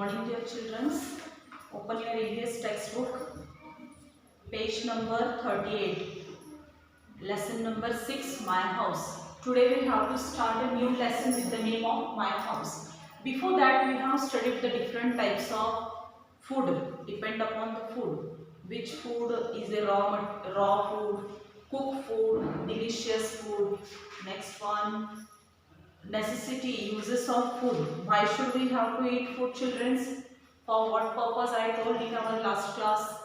morning, dear children. Open your EVS textbook, page number 38, lesson number 6, My House. Today we have to start a new lesson with the name of My House. Before that, we have studied the different types of food, depend upon the food. Which food is a raw food, cooked food, delicious food. Next one, necessity, uses of food. Why should we have to eat food, children? For what purpose? I told in our last class.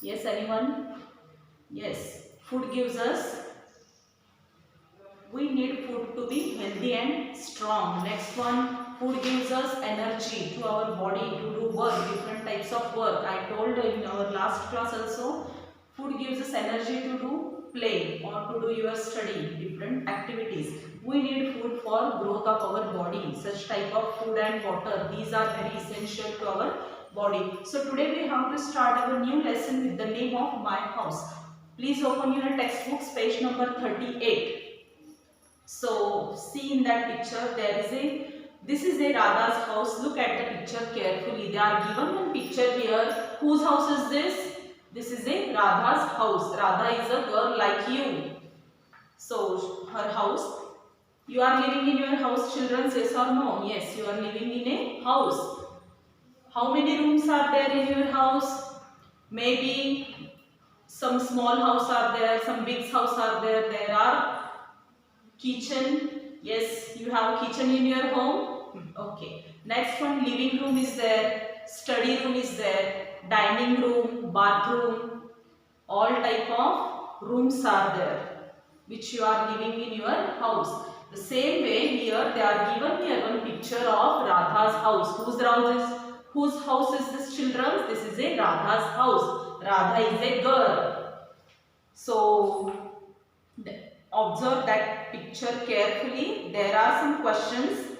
Yes, anyone? Yes, food gives us, we need food to be healthy and strong. Next one, food gives us energy to our body to do work, different types of work. I told in our last class also, food gives us energy to do play or to do your study, different activities. We need food for growth of our body. Such type of food and water, these are very essential to our body. So today we have to start our new lesson with the name of My House. Please open your textbooks, page number 38. So see in that picture, this is a Radha's house. Look at the picture carefully. They are given one picture here. Whose house is this? This is a Radha's house. Radha is a girl like you. So her house. You are living in your house, children, yes or no? Yes, you are living in a house. How many rooms are there in your house? Maybe some small house are there, some big house are there. There are kitchen. Yes, you have kitchen in your home. Okay. Next one, living room is there, study room is there, dining room, bathroom. All type of rooms are there which you are living in your house. The same way here they are given here one picture of Radha's house. Whose house is this, children? This is a Radha's house. Radha is a girl. So observe that picture carefully. There are some questions.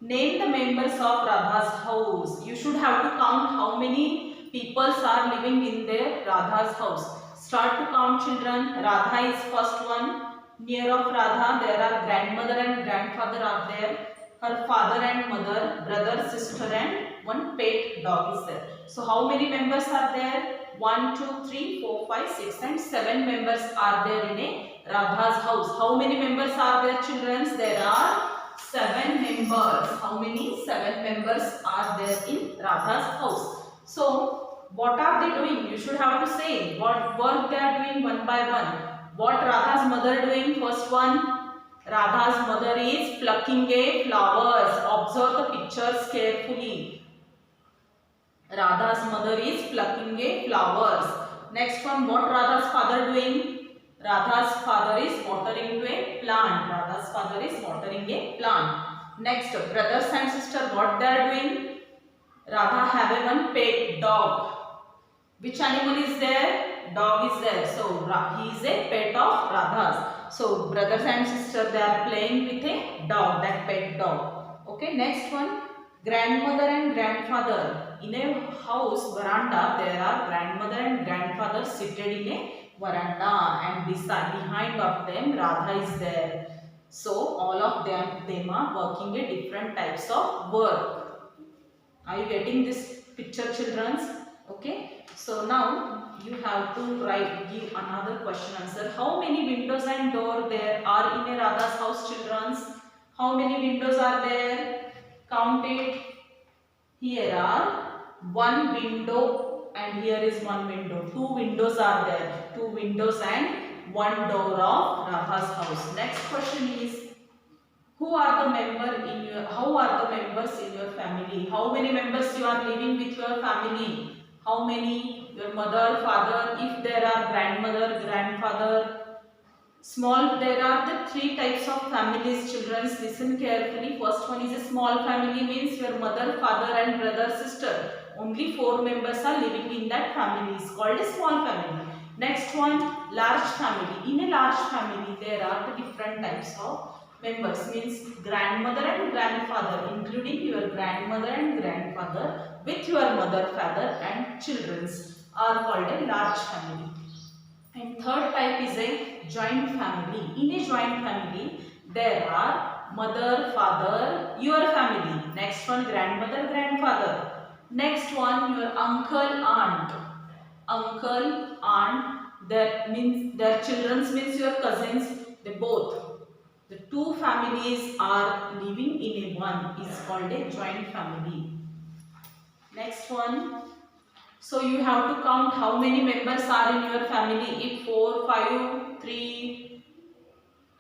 Name the members of Radha's house. You should have to count how many people are living in their Radha's house. Start to count, children. Radha is first one. Near of Radha there are grandmother and grandfather are there. Her father and mother, brother, sister and one pet dog is there. So how many members are there? 1, 2, 3, 4, 5, 6 and 7 members are there in a Radha's house. How many members are there, children? There are 7 members. How many? 7 members are there in Radha's house. So what are they doing? You should have to say what work they are doing one by one. What Radha's mother doing? First one, Radha's mother is plucking a flowers. Observe the pictures carefully. Radha's mother is plucking a flowers. Next one, what Radha's father doing? Radha's father is watering a plant. Radha's father is watering a plant. Next, brothers and sister, what they are doing? Radha have a one pet dog. Which animal is there? Dog is there. So he is a pet of Radha's. So brothers and sister, they are playing with a dog, that pet dog. Okay, next one, grandmother and grandfather. In a house veranda, there are grandmother and grandfather seated in a veranda, and behind of them Radha is there. So all of them are working a different types of work. Are you getting this picture, children? Okay. So now you have to give another question answer. How many windows and doors there are in a Radha's house, children? How many windows are there? Count it. Here are one window and here is one window. 2 windows are there. 2 windows and 1 door of Radha's house. Next question is, how are the members in your family? How many members you are living with your family? How many? Your mother, father, if there are grandmother, grandfather. Small, there are the 3 types of families, children. Listen carefully. First one is a small family, means your mother, father and brother, sister. Only 4 members are living in that family. It's called a small family. Next one, large family. In a large family, there are the different types of members, means grandmother and grandfather, including your grandmother and grandfather with your mother, father and children are called a large family. And third type is a joint family. In a joint family, there are mother, father, your family. Next one, grandmother, grandfather. Next one, your uncle, aunt. Uncle, aunt, that means their children means your cousins, they both. The two families are living in a one is called a joint family. Next one. So you have to count how many members are in your family. If 4, 5, 3,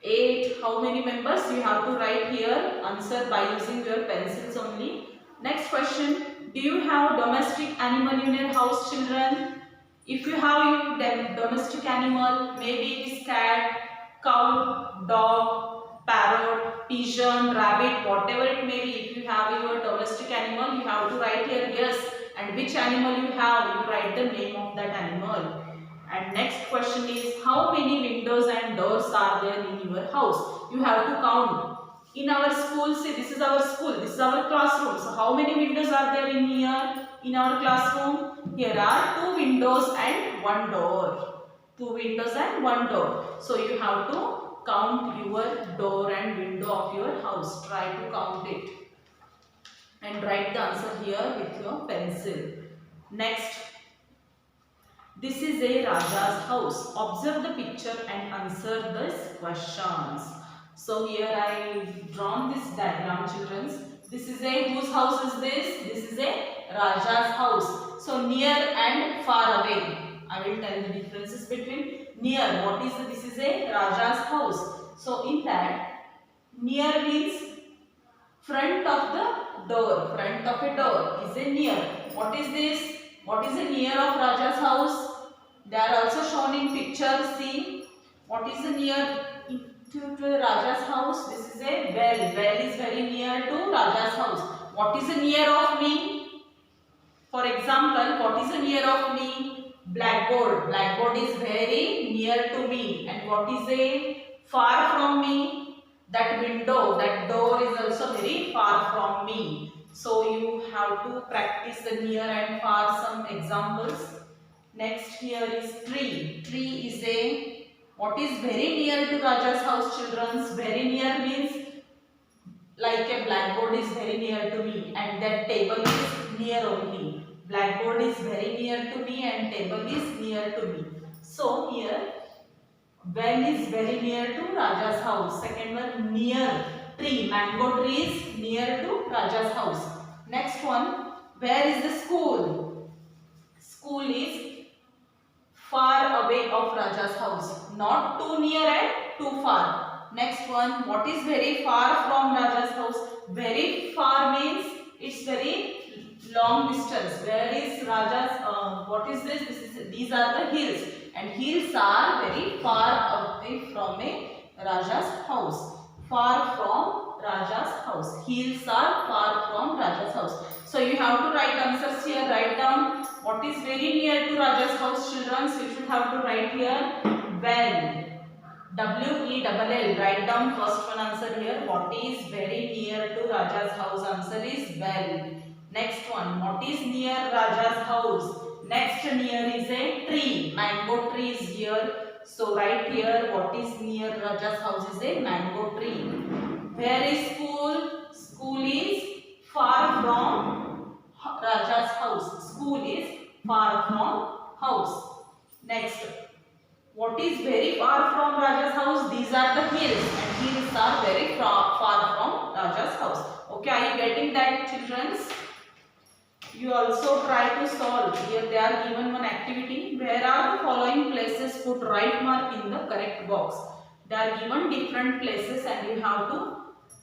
8, how many members you have to write here. Answer by using your pencils only. Next question. Do you have domestic animal in your house, children? If you have your domestic animal, maybe it is cat, cow, dog, parrot, pigeon, rabbit, whatever it may be. If you have your domestic animal, you have to write here yes. And which animal you have, you write the name of that animal. And next question is, how many windows and doors are there in your house? You have to count. In our school, see, this is our school, this is our classroom. So how many windows are there in here, in our classroom? Here are 2 windows and 1 door. 2 windows and 1 door. So you have to count your door and window of your house. Try to count it. And write the answer here with your pencil. Next. This is a Raja's house. Observe the picture and answer these questions. So here I drawn this diagram, children. This is a, whose house is this? This is a Raja's house. So near and far away. I will tell the differences between near. What is this is a Raja's house. So in that, near means front of the door. Front of a door is a near. What is this? What is the near of Raja's house? They are also shown in picture. See, what is the near to Raja's house? This is a well. Well is very near to Raja's house. What is the near of me? For example, what is the near of me? Blackboard. Blackboard is very near to me. And what is a far from me? That window, that door is also very far from me. So you have to practice the near and far, some examples. Next here is tree. Tree is a, what is very near to Raja's house, children? Very near means like a blackboard is very near to me and that table is near only. Blackboard is very near to me and table is near to me. So here well is very near to Raja's house. Second one, near. Tree. Mango tree is near to Raja's house. Next one, where is the school? School is far away of Raja's house. Not too near and too far. Next one, what is very far from Raja's house? Very far means it's very long distance. Where is Raja's, what is this? These are the hills. And hills are very far away from a Raja's house. Far from Raja's house. Hills are far from Raja's house. So you have to write answers here. Write down what is very near to Raja's house, children. So you should have to write here well. W-E-L-L. Write down first one answer here. What is very near to Raja's house? Answer is well. Next one. What is near Raja's house? Next near is a tree. Mango tree is here. So write here what is near Raja's house is a mango tree. Where is school? School is far from Raja's house. School is far from house. Next. What is very far from Raja's house? These are the hills and hills are very far from Raja's house. Okay, are you getting that, children? You also try to solve. Here they are given one activity. Where are the following places? Put right mark in the correct box. They are given different places and you have to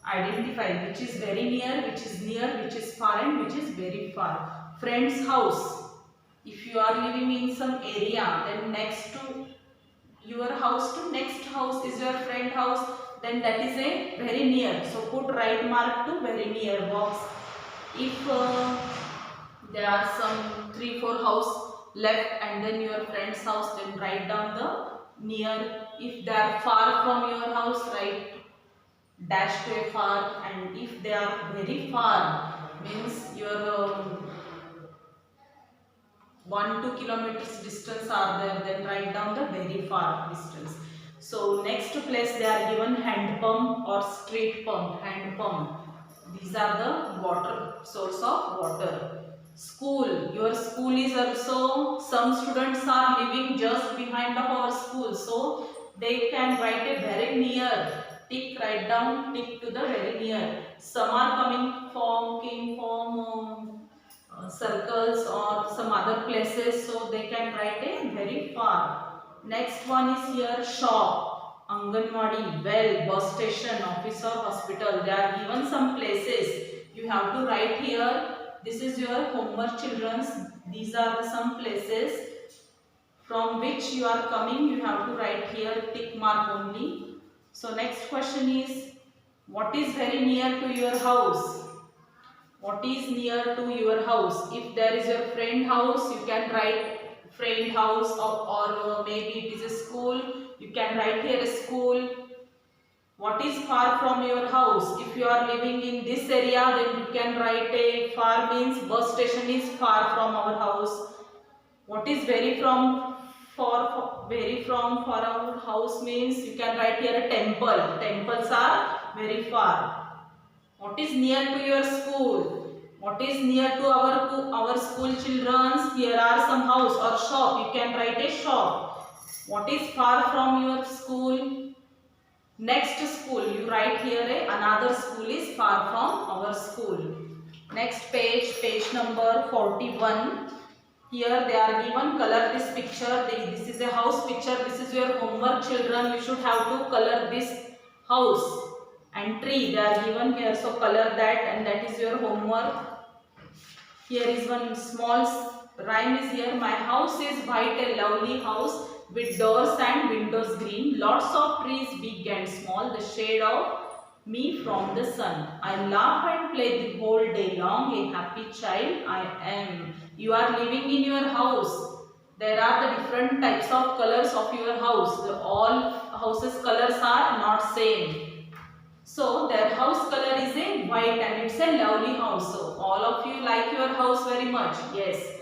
identify which is very near, which is near, which is far and which is very far. Friend's house. If you are living in some area, then next to your house to next house is your friend house, then that is a very near. So put right mark to very near box. If there are some 3-4 house left and then your friend's house, then write down the near. If they are far from your house, write dash to a far, and if they are very far means your 1-2 kilometers distance are there, then write down the very far distance. So next place they are given hand pump or street pump. Hand pump. These are the water, source of water. School. Your school is also, some students are living just behind of our school. So they can write a very near. Tick, write down, tick to the very near. Some are came from circles or some other places. So they can write a very far. Next one is here shop, Anganwadi, well, bus station, office or hospital. They are given some places. You have to write here. This is your homework, children's. These are the some places from which you are coming. You have to write here tick mark only. So next question is, what is very near to your house? What is near to your house? If there is your friend house, you can write friend house, or maybe it is a school. You can write here a school. What is far from your house? If you are living in this area, then you can write a far means bus station is far from our house. What is very from for our house means you can write here a temple. Temples are very far. What is near to your school? What is near to our school children? Here are some house or shop. You can write a shop. What is far from your school? Next school. You write here another school is far from our school. Next page, page number 41. Here they are given, color this picture. This is a house picture. This is your homework, children. You should have to color this house and tree. They are given here. So color that, and that is your homework. Here is one small rhyme is here. My house is white, a lovely house with doors and windows green. Lots of trees big and small. The shade of me from the sun. I laugh and play the whole day long. A happy child I am. You are living in your house. There are the different types of colors of your house. All houses colors are not same. So their house color is a white and it's a lovely house. So all of you like your house very much. Yes.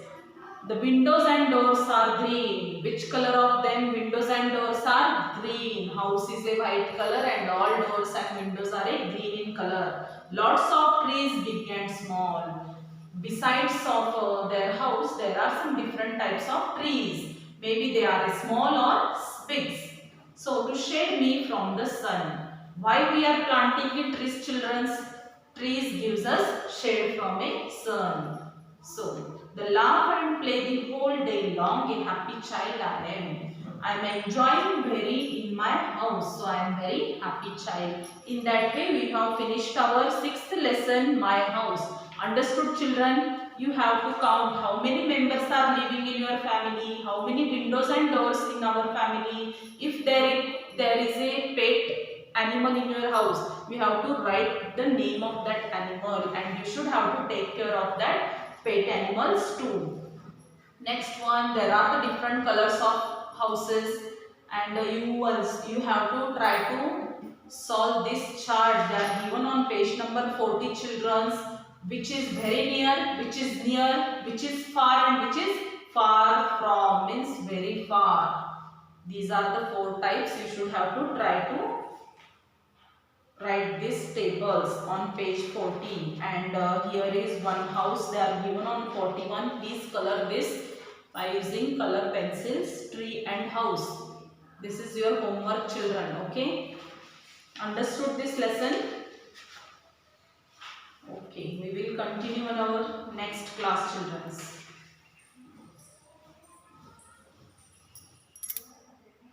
The windows and doors are green. Which color of them? Windows and doors are green. House is a white color and all doors and windows are a green in color. Lots of trees big and small. Besides of their house, there are some different types of trees. Maybe they are small or big. So to shade me from the sun. Why we are planting the trees, children? Trees gives us shade from a sun. So the laugh and play the whole day long, a happy child I am. I am enjoying very in my house, so I am very happy child. In that way, we have finished our 6th lesson, my house. Understood, children? You have to count how many members are living in your family, how many windows and doors in our family. If there is a pet animal in your house, we have to write the name of that animal, and you should have to take care of that pet animals too. Next one, there are the different colors of houses, and you have to try to solve this chart. They are given on page number 40, children's. Which is very near, which is near, which is far, and which is far from, means very far. These are the 4 types. You should have to try to write these tables on page 40. And here is one house. They are given on 41. Please color this by using color pencils, tree and house. This is your homework, children. Okay? Understood this lesson? Okay, we will continue in our next class, children.